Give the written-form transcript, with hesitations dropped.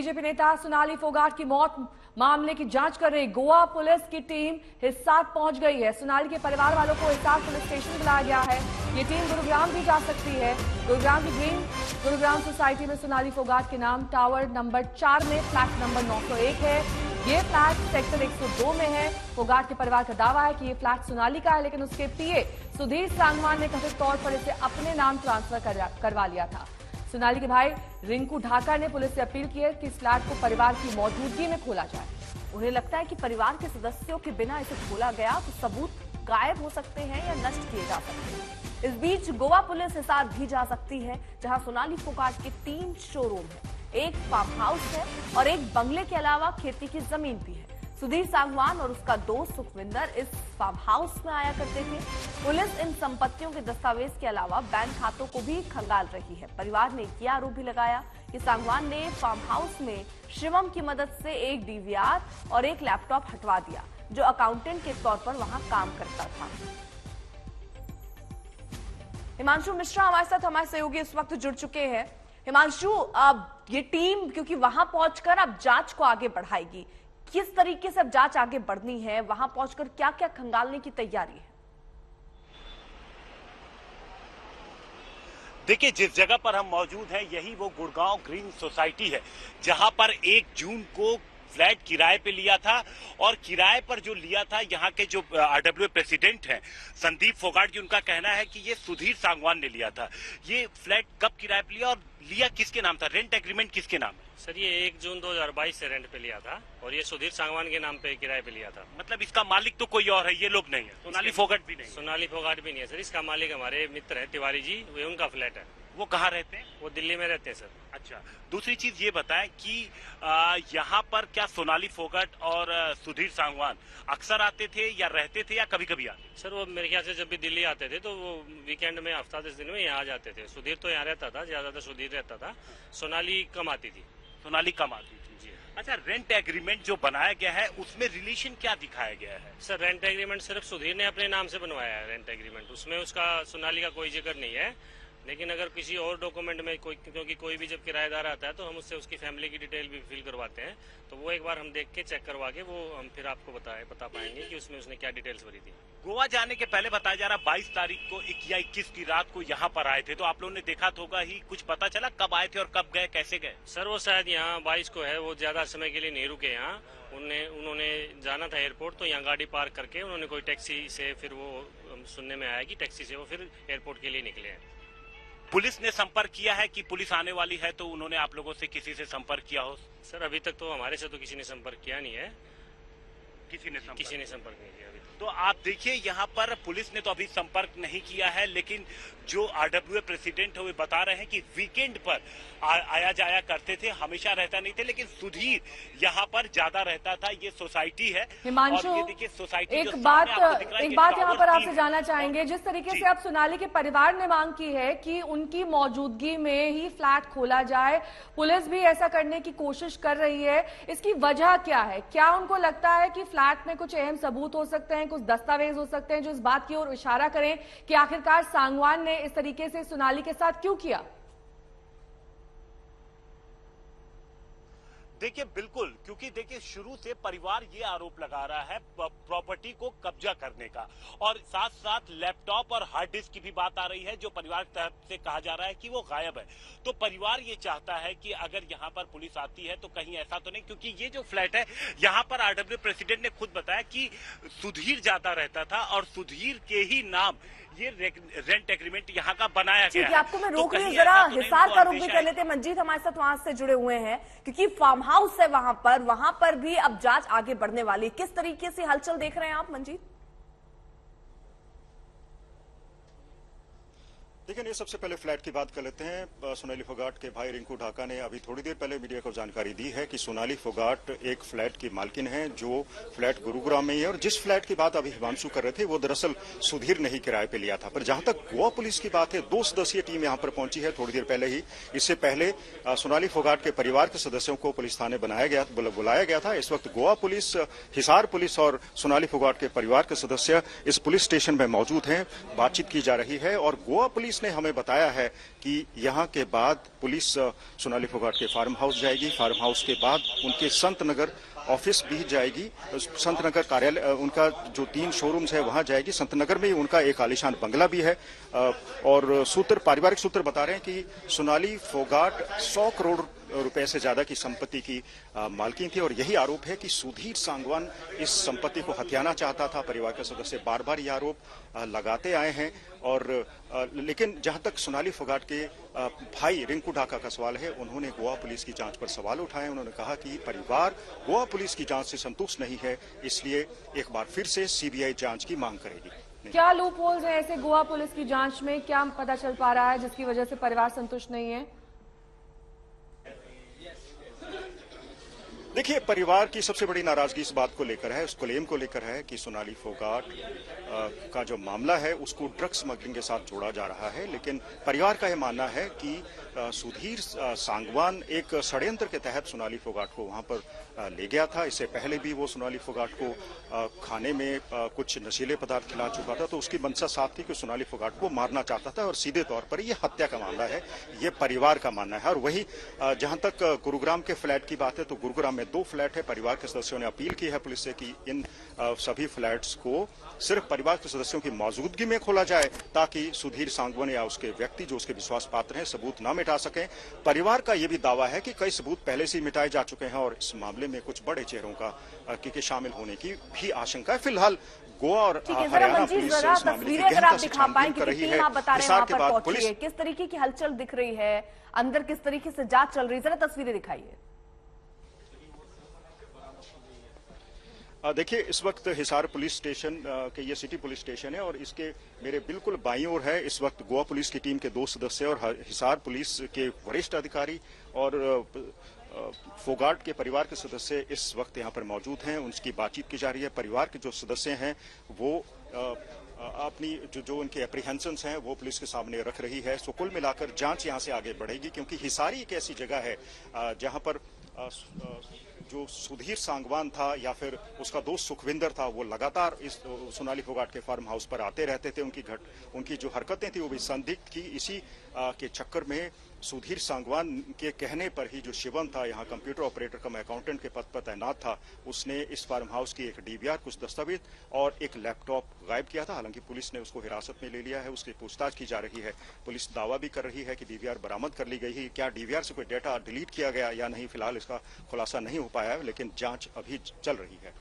BJP नेता सोनाली फोगाट की मौत मामले की जांच कर रही गोवा पुलिस की टीम हिसार पहुंच गई है। सोनाली के परिवार वालों को हिसार पुलिस स्टेशन बुलाया गया है। ये टीम गुरुग्राम भी जा सकती है। गुरुग्राम की ग्रीन गुरुग्राम सोसाइटी में सोनाली फोगाट के नाम टावर नंबर 4 में फ्लैट नंबर 901 है। ये फ्लैट सेक्टर 102 में है। फोगाट के परिवार का दावा है कि ये फ्लैट सोनाली का है, लेकिन उसके पीए सुधीर सांगवान ने कथित तौर पर इसे अपने नाम ट्रांसफर करवा लिया था। सोनाली के भाई रिंकू ढाका ने पुलिस से अपील की है कि इस फ्लैट को परिवार की मौजूदगी में खोला जाए। उन्हें लगता है कि परिवार के सदस्यों के बिना इसे खोला गया तो सबूत गायब हो सकते हैं या नष्ट किए जा सकते हैं। इस बीच गोवा पुलिस हिसार भी जा सकती है, जहां सोनाली फोगाट के 3 शोरूम है, एक फार्म हाउस है और एक बंगले के अलावा खेती की जमीन भी है। सुधीर सांगवान और उसका दोस्त सुखविंदर इस फार्म हाउस में आया करते थे। पुलिस इन संपत्तियों के दस्तावेज के अलावा बैंक खातों को भी खंगाल रही है। परिवार ने यह आरोप भी लगाया कि सांगवान ने फार्म हाउस में शिवम की मदद से एक डीवीआर और एक लैपटॉप हटवा दिया, जो अकाउंटेंट के तौर पर वहां काम करता था। हिमांशु मिश्रा हमारे साथ, हमारे सहयोगी इस वक्त जुड़ चुके हैं। हिमांशु, अब ये टीम क्योंकि वहां पहुंचकर अब जांच को आगे बढ़ाएगी, किस तरीके से अब जांच आगे बढ़नी है, वहां पहुंचकर क्या क्या खंगालने की तैयारी है? देखिए, जिस जगह पर हम मौजूद हैं यही वो गुड़गांव ग्रीन सोसाइटी है, जहां पर 1 जून को फ्लैट किराए पे लिया था और किराए पर जो लिया था यहाँ के जो आरडब्ल्यू प्रेसिडेंट हैं संदीप फोगाट जी, उनका कहना है कि ये सुधीर सांगवान ने लिया था। ये फ्लैट कब किराए पे लिया और लिया किसके नाम था? रेंट एग्रीमेंट किसके नाम है? सर, ये 1 जून 2022 से रेंट पे लिया था और ये सुधीर सांगवान के नाम पे किराए पे लिया था। मतलब इसका मालिक तो कोई और है, ये लोग नहीं है, सोनाली फोगाट भी नहीं है। सोनाली फोगाट भी नहीं है सर, इसका मालिक हमारे मित्र है तिवारी जी, वे उनका फ्लैट है। वो कहाँ रहते हैं? वो दिल्ली में रहते हैं सर। अच्छा, दूसरी चीज ये बताएं कि यहाँ पर क्या सोनाली फोगाट और सुधीर सांगवान अक्सर आते थे या रहते थे या कभी कभी आते? सर, वो मेरे ख्याल से जब भी दिल्ली आते थे तो वो वीकेंड में हफ्ता 10 दिन में यहाँ आ जाते थे। सुधीर तो यहाँ रहता था, ज्यादातर सुधीर रहता था, सोनाली कम आती थी। सोनाली कम आती थी जी। अच्छा, रेंट एग्रीमेंट जो बनाया गया है उसमें रिलेशन क्या दिखाया गया है? सर, रेंट एग्रीमेंट सिर्फ सुधीर ने अपने नाम से बनवाया है। रेंट एग्रीमेंट उसमें उसका सोनाली का कोई जिक्र नहीं है, लेकिन अगर किसी और डॉक्यूमेंट में कोई, क्योंकि कोई भी जब किराएदार आता है तो हम उससे उसकी फैमिली की डिटेल भी फिल करवाते हैं, तो वो एक बार हम देख के चेक करवा के वो हम फिर आपको बता पाएंगे कि उसमें उसने क्या डिटेल्स भरी थी। गोवा जाने के पहले बताया जा रहा 22 तारीख को या 21 की रात को यहाँ पर आए थे, तो आप लोगों ने देखा तो होगा ही, कुछ पता चला कब आए थे और कब गए, कैसे गए? सर, वो शायद यहाँ 22 को है, वो ज्यादा समय के लिए नहीं रुके यहाँ। उन्होंने जाना था एयरपोर्ट, तो यहाँ गाड़ी पार्क करके उन्होंने कोई टैक्सी से, फिर वो सुनने में आया कि टैक्सी से वो फिर एयरपोर्ट के लिए निकले हैं। पुलिस ने संपर्क किया है कि पुलिस आने वाली है, तो उन्होंने आप लोगों से किसी से संपर्क किया हो? सर, अभी तक तो हमारे से तो किसी ने संपर्क किया नहीं है। किसी ने संपर्क नहीं किया अभी। तो आप देखिए, यहाँ पर पुलिस ने तो अभी संपर्क नहीं किया है, लेकिन जो आरडब्ल्यू प्रेसिडेंट है वे बता रहे हैं कि वीकेंड पर आया जाया करते थे, हमेशा रहता नहीं थे, लेकिन सुधीर यहाँ पर ज्यादा रहता था। ये सोसाइटी है। हिमांशु, और ये देखिए सोसाइटी, एक बात यहाँ पर आपसे जानना चाहेंगे। जिस तरीके से अब सोनाली के परिवार ने मांग की है कि उनकी मौजूदगी में ही फ्लैट खोला जाए, पुलिस भी ऐसा करने की कोशिश कर रही है, इसकी वजह क्या है? क्या उनको लगता है कि फ्लैट में कुछ अहम सबूत हो सकते हैं, कुछ दस्तावेज हो सकते हैं जो इस बात की ओर इशारा करें कि आखिरकार सांगवान ने इस तरीके से सोनाली के साथ क्यों किया? देखिए, बिल्कुल, क्योंकि देखिए शुरू से परिवार ये आरोप लगा रहा है प्रॉपर्टी को कब्जा करने का, और साथ साथ लैपटॉप और हार्ड डिस्क की भी बात आ रही है, जो परिवार की तरफ से कहा जा रहा है कि वो गायब है। तो परिवार ये चाहता है कि अगर यहाँ पर पुलिस आती है तो कहीं ऐसा तो नहीं, क्योंकि ये जो फ्लैट है यहाँ पर आरडब्ल्यू प्रेसिडेंट ने खुद बताया कि सुधीर ज्यादा रहता था और सुधीर के ही नाम ये रेंट एग्रीमेंट यहाँ का बनाया गया है। आपको मैं रोक रही हूँ, जरा हिसार का रुख भी कर लेते हैं। मंजीत हमारे साथ वहां से जुड़े हुए हैं, क्योंकि फार्म हाउस है वहां पर भी अब जांच आगे बढ़ने वाली। किस तरीके से हलचल देख रहे हैं आप मंजीत? देखिए, ये सबसे पहले फ्लैट की बात कर लेते हैं। सोनाली फोगाट के भाई रिंकू ढाका ने अभी थोड़ी देर पहले मीडिया को जानकारी दी है कि सोनाली फोगाट एक फ्लैट की मालकिन है, जो फ्लैट गुरुग्राम में ही है, और जिस फ्लैट की बात अभी हिमांशु कर रहे थे वो दरअसल सुधीर ने ही किराए पे लिया था। पर जहां तक गोवा पुलिस की बात है, 2 सदस्यीय टीम यहां पर पहुंची है थोड़ी देर पहले ही। इससे पहले सोनाली फोगाट के परिवार के सदस्यों को पुलिस थाने बुलाया गया था। इस वक्त गोवा पुलिस, हिसार पुलिस और सोनाली फोगाट के परिवार के सदस्य इस पुलिस स्टेशन में मौजूद हैं, बातचीत की जा रही है। और गोवा पुलिस पुलिस ने हमें बताया है कि यहाँ के बाद पुलिस सोनाली फोगाट के फार्म हाउस जाएगी, फार्म हाउस के बाद उनके संत नगर ऑफिस भी जाएगी, संत नगर कार्यालय, उनका जो 3 शोरूम्स है वहां जाएगी। संत नगर में उनका एक आलीशान बंगला भी है और पारिवारिक सूत्र बता रहे हैं कि सोनाली फोगाट 100 करोड़ रुपए से ज्यादा की संपत्ति की मालकिन थी और यही आरोप है कि सुधीर सांगवान इस संपत्ति को हथियाना चाहता था। परिवार के सदस्य बार बार यह आरोप लगाते आए हैं और लेकिन जहां तक सोनाली फोगाट के भाई रिंकू ढाका का सवाल है, उन्होंने गोवा पुलिस की जांच पर सवाल उठाए। उन्होंने कहा कि परिवार गोवा पुलिस की जांच से संतुष्ट नहीं है, इसलिए एक बार फिर से सीबीआई जांच की मांग करेगी। क्या लूप होल्स हैं ऐसे गोवा पुलिस की जांच में, क्या पता चल पा रहा है जिसकी वजह से परिवार संतुष्ट नहीं है? देखिए, परिवार की सबसे बड़ी नाराजगी इस बात को लेकर है, उस क्लेम को लेकर है कि सोनाली फोगाट का जो मामला है उसको ड्रग स्मगलिंग के साथ जोड़ा जा रहा है। लेकिन परिवार का यह मानना है कि सुधीर सांगवान एक षड्यंत्र के तहत सोनाली फोगाट को वहां पर ले गया था। इससे पहले भी वो सोनाली फोगाट को खाने में कुछ नशीले पदार्थ खिला चुका था, तो उसकी मंशा साफ थी कि सोनाली फोगाट को मारना चाहता था और सीधे तौर पर यह हत्या का मामला है, ये परिवार का मानना है। और वही जहां तक गुरुग्राम के फ्लैट की बात है तो गुरुग्राम में 2 फ्लैट है। परिवार के सदस्यों ने अपील की है पुलिस से कि इन सभी फ्लैट्स को सिर्फ परिवार के सदस्यों की मौजूदगी में खोला जाए ताकि सुधीर सांगवान या उसके व्यक्ति जो उसके विश्वास पात्र हैं सबूत न मिटा सकें। परिवार का यह भी दावा है कि कई सबूत पहले से ही मिटाए जा चुके हैं और इस मामले में कुछ बड़े चेहरों के शामिल होने की भी आशंका है। फिलहाल गोवा और हरियाणा पुलिस इस मामले की गहनता से छानबीन कर रही है। हिसार के बाद पुलिस किस तरीके की हलचल दिख रही है, अंदर किस तरीके से जांच चल रही है, जरा तस्वीरें दिखाइए। देखिए, इस वक्त हिसार पुलिस स्टेशन के ये सिटी पुलिस स्टेशन है और इसके मेरे बिल्कुल बाईं ओर है इस वक्त गोवा पुलिस की टीम के 2 सदस्य और हिसार पुलिस के वरिष्ठ अधिकारी और फोगाट के परिवार के सदस्य इस वक्त यहाँ पर मौजूद हैं। उनकी बातचीत की जा रही है। परिवार के जो सदस्य हैं वो अपनी जो उनके एप्रीहेंशंस हैं वो पुलिस के सामने रख रही है। सो कुल मिलाकर जांच यहाँ से आगे बढ़ेगी क्योंकि हिसारी एक ऐसी जगह है जहाँ पर जो सुधीर सांगवान था या फिर उसका दोस्त सुखविंदर था वो लगातार इस सोनाली फोगाट के फार्म हाउस पर आते रहते थे। उनकी जो हरकतें थी वो भी संदिग्ध की। इसी के चक्कर में सुधीर सांगवान के कहने पर ही जो शिवम था, यहाँ कंप्यूटर ऑपरेटर कम अकाउंटेंट के पद पर तैनात था, उसने इस फार्म हाउस की एक डीवीआर, कुछ दस्तावेज और एक लैपटॉप गायब किया था। हालांकि पुलिस ने उसको हिरासत में ले लिया है, उसकी पूछताछ की जा रही है। पुलिस दावा भी कर रही है कि डीवीआर बरामद कर ली गई है। क्या डीवीआर से कोई डेटा डिलीट किया गया या नहीं, फिलहाल इसका खुलासा नहीं हो पाया है, लेकिन जांच अभी चल रही है।